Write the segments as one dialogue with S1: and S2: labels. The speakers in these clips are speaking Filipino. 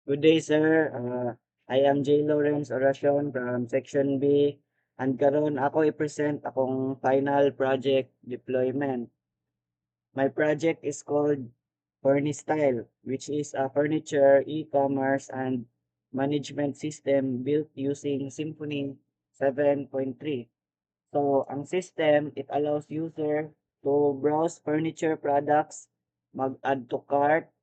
S1: Good day, sir. I am J. Lawrence Oracion from Section B. And karon ako i-present akong final project deployment. My project is called Furnistyle, which is a furniture, e-commerce, and management system built using Symfony 7.3. So, ang system, it allows user to browse furniture products, mag-add to cart,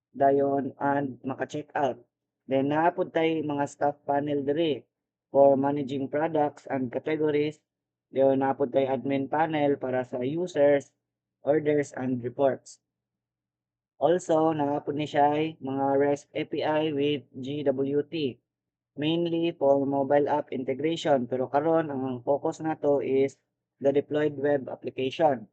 S1: dayon and maka-check out. Then naapod tay mga staff panel diri for managing products and categories. Dayon naapod tay admin panel para sa users, orders and reports. Also, naapod ni siya mga REST API with GWT, mainly for mobile app integration. Pero karon ang focus nato is the deployed web application.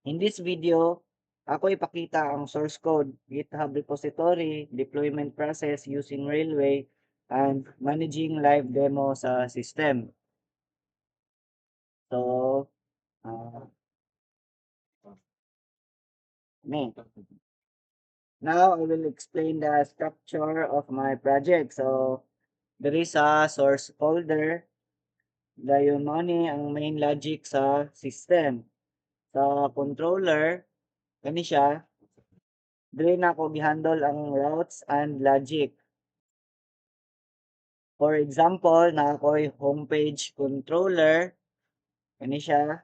S1: In this video, ako ipakita ang source code, GitHub repository, deployment process using Railway, and managing live demo sa system. So, uh, me. Now, I will explain the structure of my project. So, there is a source folder. Dayon mo ni ang main logic sa system. Sa controller, kani siya, dili na ako gihandle ang routes and logic. For example, na ako'y homepage controller, kani siya,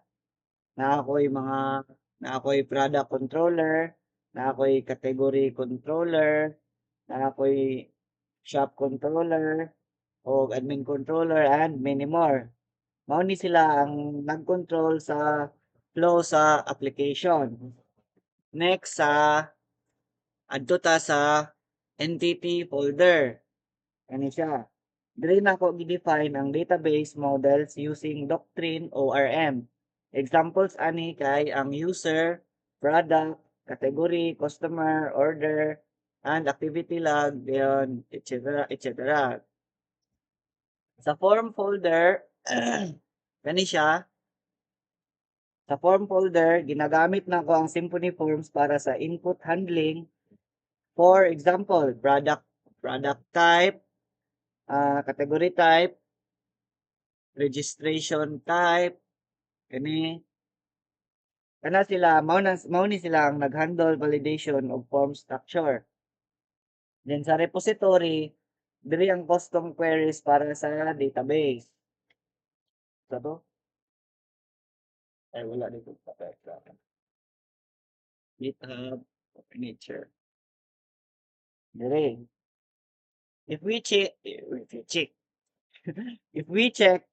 S1: na ako'y product controller, na ako'y category controller, na ako'y shop controller, o admin controller, and many more. Mao ni sila ang nag-control sa flow sa application. Next, adto ta sa entity folder. Kani siya. Diri na ko gi-define ang database models using Doctrine ORM. Examples ani kay ang user, product, category, customer, order, and activity log, yon, etc. etc. Sa form folder, kani siya, sa form folder, ginagamit na ko ang Symfony Forms para sa input handling. For example, product type, category type, registration type, kani mao ni sila ang nag-handle validation of form structure. Then sa repository, diri ang custom queries para sa database. Sa to? Ay wala dito sa GitHub signature. Diri. If we check, if we check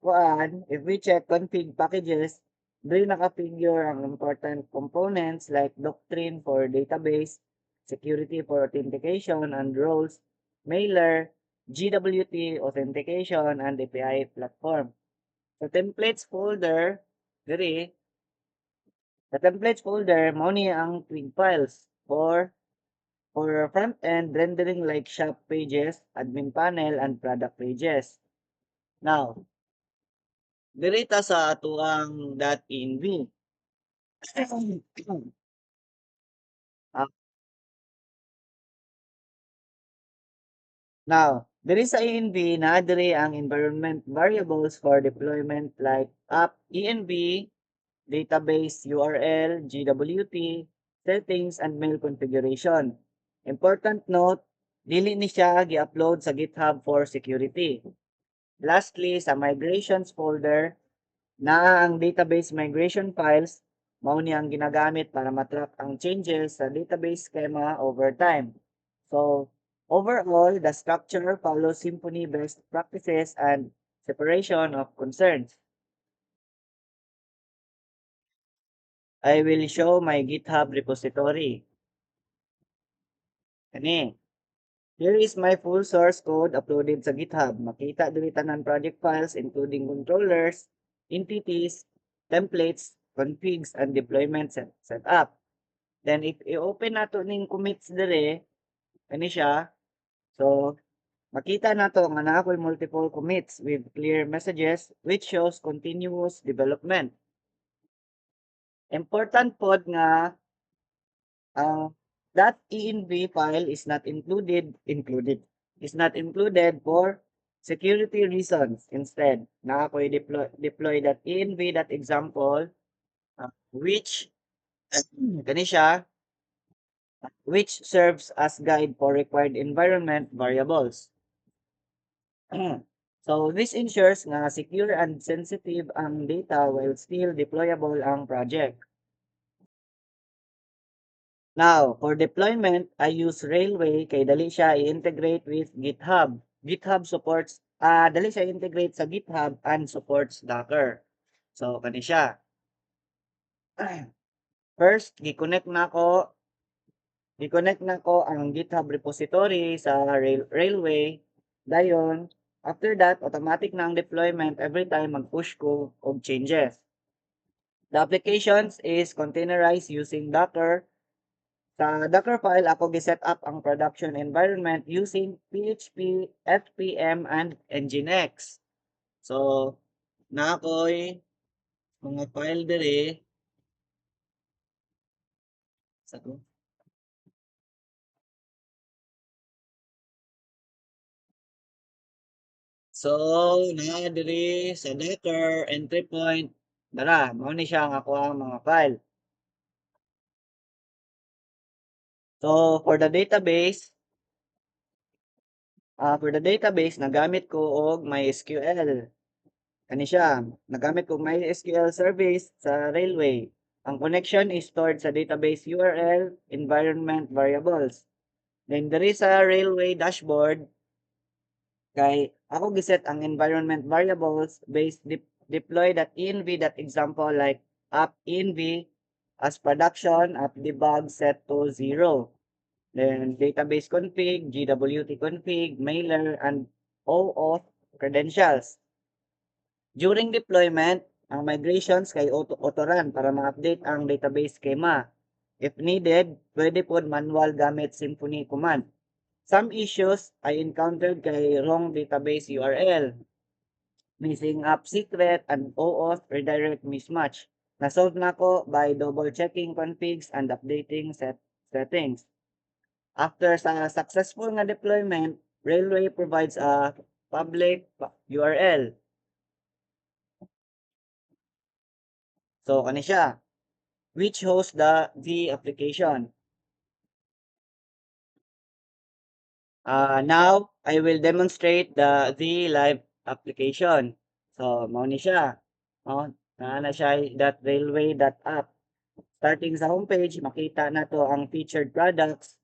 S1: config packages, diri naka-figure ang important components like Doctrine for database, security for authentication and roles, mailer, GWT authentication and API platform. Sa templates folder, diri, sa templates folder, mao ni ang twig files for front-end rendering like shop pages, admin panel, and product pages. Now, dirita sa atuang .env. Ah, now, diri sa env na diri ang environment variables for deployment like app env, database URL, GWT, settings, and mail configuration. Important note, dili ni siya gi-upload sa GitHub for security. Lastly, sa migrations folder, na ang database migration files, mao ni ang ginagamit para matrack ang changes sa database schema over time. So, overall, the structure follows Symfony best practices and separation of concerns. I will show my GitHub repository. Kani. Here is my full source code uploaded sa GitHub. Makita diri tanan project files including controllers, entities, templates, configs, and deployment setup. Then if i-open nato ning commits dire, kani siya. So makita nato nga naa ko'y multiple commits with clear messages which shows continuous development. Important pod nga ang that env file is not included for security reasons. Instead, na ako'y deploy that env that example, which kani siya, which serves as guide for required environment variables. So this ensures nga secure and sensitive ang data while still deployable ang project. Now, for deployment, I use Railway kay dali siya i-integrate with GitHub. GitHub supports, dali siya i-integrate sa GitHub and supports Docker. So, kani siya. First, gi-connect na ko ang GitHub repository sa Railway. Dayon, after that, automatic na ang deployment every time mag-push ko og changes. The applications is containerized using Docker. Sa Docker file, ako gi-set up ang production environment using PHP, FPM, and Nginx. So, na ako'y mga file diri sa to. So, na diri sa Docker entry point. Dara, mao ni siya ang ako ang mga file. So, for the database, nagamit ko og MySQL. Kani siya, nagamit ko MySQL service sa Railway. Ang connection is stored sa database URL, environment variables. Then diri sa Railway dashboard, kay ako giset ang environment variables based deploy.env.example like app env as production app debug set to 0. Then database config, GWT config, mailer, and OAuth credentials. During deployment, ang migrations kay auto-run para ma-update ang database schema. If needed, pwede po manual gamit Symfony command. Some issues I encountered kay wrong database URL, missing app secret, and OAuth redirect mismatch. Na-solve na ko by double-checking configs and updating settings. After sa successful nga deployment, Railway provides a public URL. So, kani siya, which hosts the application. Now, I will demonstrate the live application. So, mao ni siya. Oh, na siya .railway.app. Starting sa homepage, makita na to ang featured products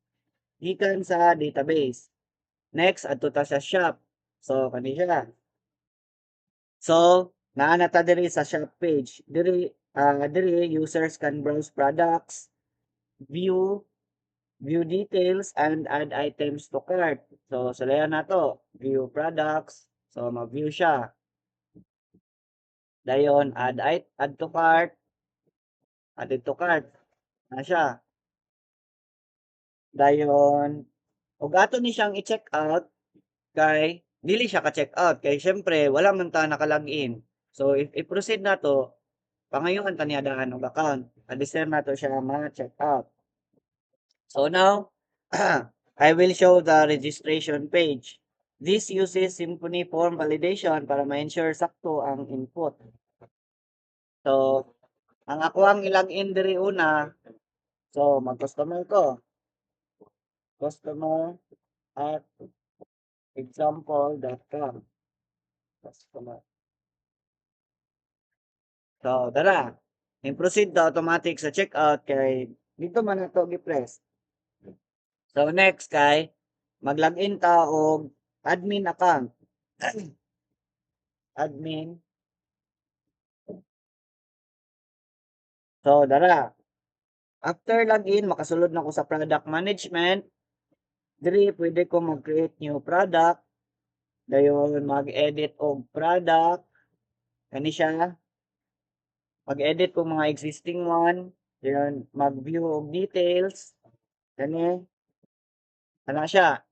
S1: gikan sa database. Next, adto ta sa shop. So, kani siya. So, naa ta diri sa shop page. Diri users can browse products, view details, and add items to cart. So, sulayan na to. View products. So, mag-view siya. Dayon, add to cart. Add to cart. Na siya. Dayon, ug ato ni siyang i-check out kay dili siya ka-check out kay syempre wala man ta naka-login. So if i-proceed na to, pangayohan ta niya daan og account. Adiser na to siya ma-check out. So now, I will show the registration page. This uses Symfony form validation para ma-ensure sakto ang input. So, ang ako ang i-login diri una, so mag-customer ko. Customer at example.com. Customer. So, dara. I-proceed to automatic sa checkout kay dito man nato gi-press. So, next kay mag-login ta og admin account. Admin. So, dara. After login, makasulod na ko sa product management. Diri, pwede ko mag-create new product. Dayon, mag-edit og product. Kani siya. Mag-edit ko mga existing one. Dayon, mag-view og details. Kani. Ano siya.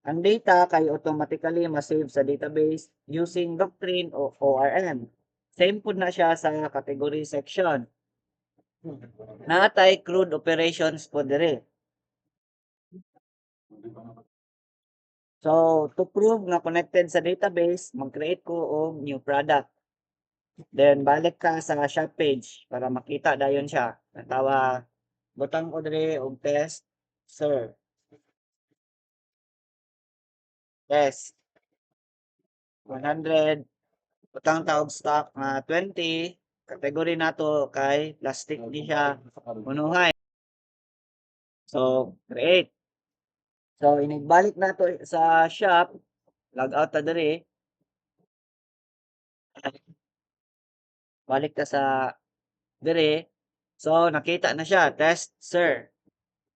S1: Ang data kay automatically ma-save sa database using Doctrine o ORM. Same po na siya sa category section. Natay crude operations po dire. So, to prove nga connected sa database, mag-create ko og new product. Then, balik ka sa shop page para makita dayon siya. Natawa, butang ko diri og test, sir. Test, 100, butang ta og stock nga 20, category nato kay plastic di siya unuhay. So, create. So, inigbalik nato sa shop, log out ta diri, balik ta sa diri. So, nakita na siya, test, sir.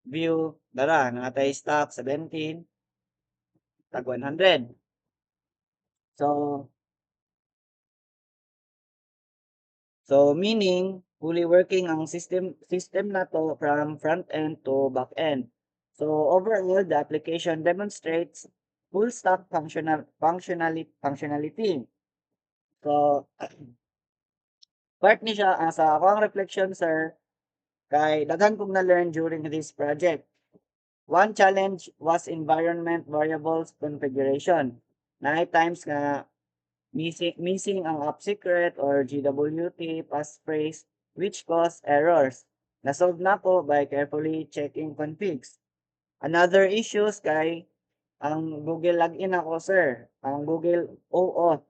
S1: View, dara, natay stock 17, tag 100. So, meaning fully working ang system na to from front end to back end. So, overall, the application demonstrates full stack functionality. So, part ni siya sa ako ang reflection, sir, kay daghan kong na-learn during this project. One challenge was environment variables configuration. Na times nga missing ang app secret or GWT passphrase which cause errors. Nasolve na ko by carefully checking configs. Another issues kay ang Google login ako, sir. Ang Google OAuth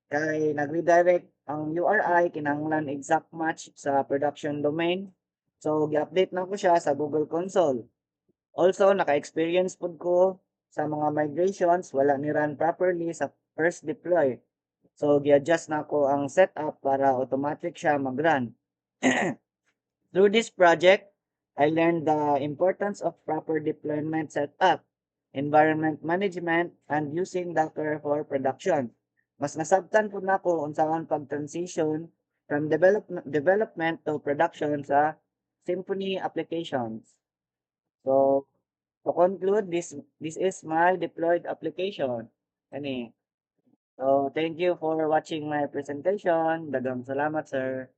S1: kay nag-redirect ang URI kinahanglan exact match sa production domain. So, gi-update na ko siya sa Google Console. Also, naka-experience pud ko sa mga migrations, wala ni run properly sa first deploy. So, gi-adjust na ko ang setup para automatic siya mag-run. Through this project, I learned the importance of proper deployment setup, environment management, and using Docker for production. Mas nasabtan po na ko unsaon pag-transition from development to production sa Symfony applications. So, to conclude, this is my deployed application. Ani. So, thank you for watching my presentation. Daghang salamat, sir.